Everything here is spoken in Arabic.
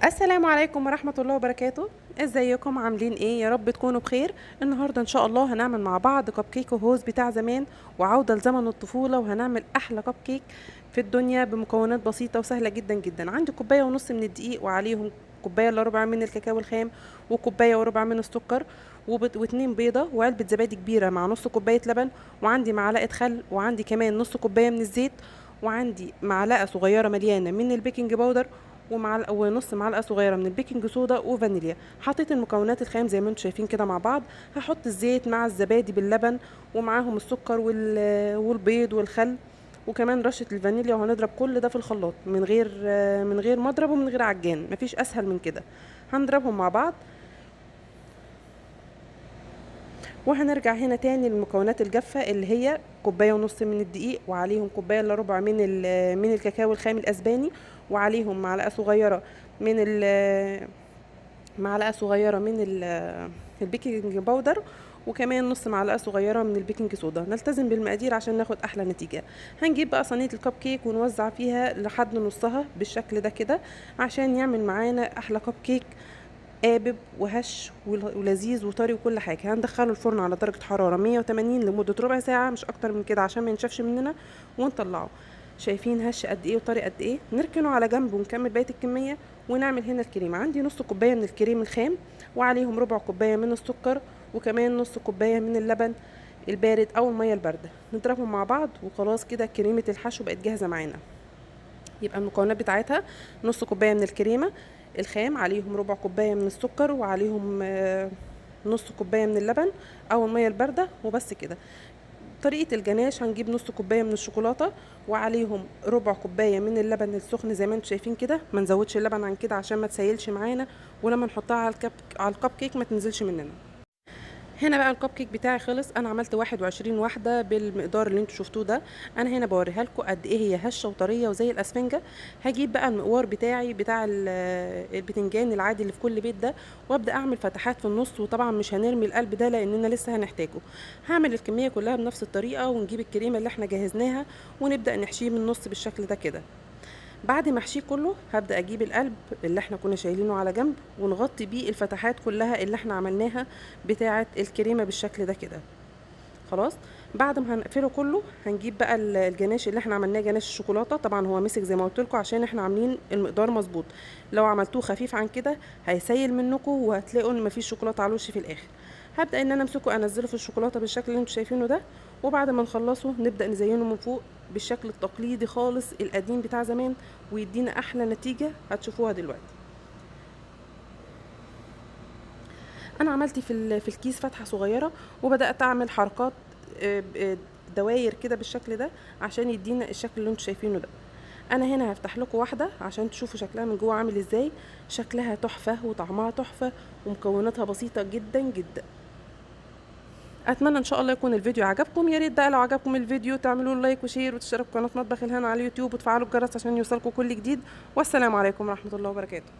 السلام عليكم ورحمة الله وبركاته. ازيكم عاملين ايه؟ يا رب تكونوا بخير. النهاردة ان شاء الله هنعمل مع بعض كب كيك وهوز بتاع زمان وعودة لزمن الطفولة، وهنعمل احلى كب كيك في الدنيا بمكونات بسيطة وسهلة جدا جدا. عندي كوباية ونص من الدقيق، وعليهم كوباية الا ربع من الكاكاو الخام، وكوباية وربع من السكر، واتنين بيضة، وعلبة زبادي كبيرة مع نص كوباية لبن، وعندي معلقة خل، وعندي كمان نص كوباية من الزيت، وعندي معلقة صغيرة مليانة من البيكنج باودر، ونص معلقه صغيره من البيكنج صودا وفانيليا. حطيت المكونات الخام زي ما انتم شايفين كده مع بعض. هحط الزيت مع الزبادي باللبن، ومعاهم السكر والبيض والخل، وكمان رشه الفانيليا، وهنضرب كل ده في الخلاط من غير مضرب ومن غير عجان، مفيش اسهل من كده. هنضربهم مع بعض، وهنرجع هنا تاني للمكونات الجافة اللي هي كوباية ونص من الدقيق، وعليهم كوباية الا ربع من الكاكاو الخام الاسباني، وعليهم معلقة صغيرة من البيكنج باودر، وكمان نص معلقة صغيرة من البيكنج صودا. نلتزم بالمقادير عشان ناخد احلى نتيجة. هنجيب بقى صينية الكب كيك ونوزع فيها لحد نصها بالشكل ده كده، عشان يعمل معانا احلى كب كيك قابب وهش ولذيذ وطري وكل حاجه. هندخله الفرن على درجه حراره 180 لمده ربع ساعه، مش اكتر من كده عشان ما ينشفش مننا، ونطلعه. شايفين هش قد ايه وطري قد ايه؟ نركنه على جنب ونكمل بقيه الكميه ونعمل هنا الكريمه. عندي نص كوبايه من الكريم الخام، وعليهم ربع كوبايه من السكر، وكمان نص كوبايه من اللبن البارد او الميه البارده. نضربهم مع بعض وخلاص كده كريمه الحشو بقت جاهزه معانا. يبقى المكونات بتاعتها نص كوبايه من الكريمه الخام، عليهم ربع كوبايه من السكر، وعليهم نص كوبايه من اللبن او الميه البارده، وبس كده. طريقه الجناش: هنجيب نص كوبايه من الشوكولاته، وعليهم ربع كوبايه من اللبن السخن زي ما انتم شايفين كده. ما نزودش اللبن عن كده عشان ما تسيلش معانا، ولما نحطها على الكب كيك ما تنزلش مننا. هنا بقى الكب كيك بتاعي خلص. انا عملت 21 واحده بالمقدار اللي انتوا شفتوه ده. انا هنا بوريها لكم قد ايه هي هشه وطريه وزي الاسفنجه. هجيب بقى المقوار بتاعي بتاع البتنجان العادي اللي في كل بيت ده، وابدا اعمل فتحات في النص. وطبعا مش هنرمي القلب ده لاننا لسه هنحتاجه. هعمل الكميه كلها بنفس الطريقه، ونجيب الكريمه اللي احنا جهزناها ونبدا نحشيه من النص بالشكل ده كده. بعد ما احشيه كله هبدا اجيب القلب اللي احنا كنا شايلينه على جنب، ونغطي بيه الفتحات كلها اللي احنا عملناها بتاعه الكريمه بالشكل ده كده. خلاص. بعد ما هنقفله كله هنجيب بقى الجناش اللي احنا عملناه، جناش الشوكولاته. طبعا هو مسك زي ما قلت لكم عشان احنا عاملين المقدار مظبوط. لو عملتوه خفيف عن كده هيسيل منكم، وهتلاقوا ان مفيش شوكولاته على الوش في الاخر. هبدا ان انا امسكه انزله في الشوكولاته بالشكل اللي انتم شايفينه ده، وبعد ما نخلصه نبدا نزينه من فوق بالشكل التقليدي خالص القديم بتاع زمان، ويدينا احلى نتيجه هتشوفوها دلوقتي. انا عملت في الكيس فتحه صغيره، وبدات اعمل حركات دواير كده بالشكل ده عشان يدينا الشكل اللي انتم شايفينه ده. انا هنا هفتح لكم واحده عشان تشوفوا شكلها من جوه عامل ازاي. شكلها تحفه وطعمها تحفه ومكوناتها بسيطه جدا جدا. اتمنى ان شاء الله يكون الفيديو عجبكم. يا ريت بقى لو عجبكم الفيديو تعملوا لايك وشير وتشتركوا في قناه مطبخ الهنا على اليوتيوب، وتفعلوا الجرس عشان يوصلكم كل جديد. والسلام عليكم ورحمه الله وبركاته.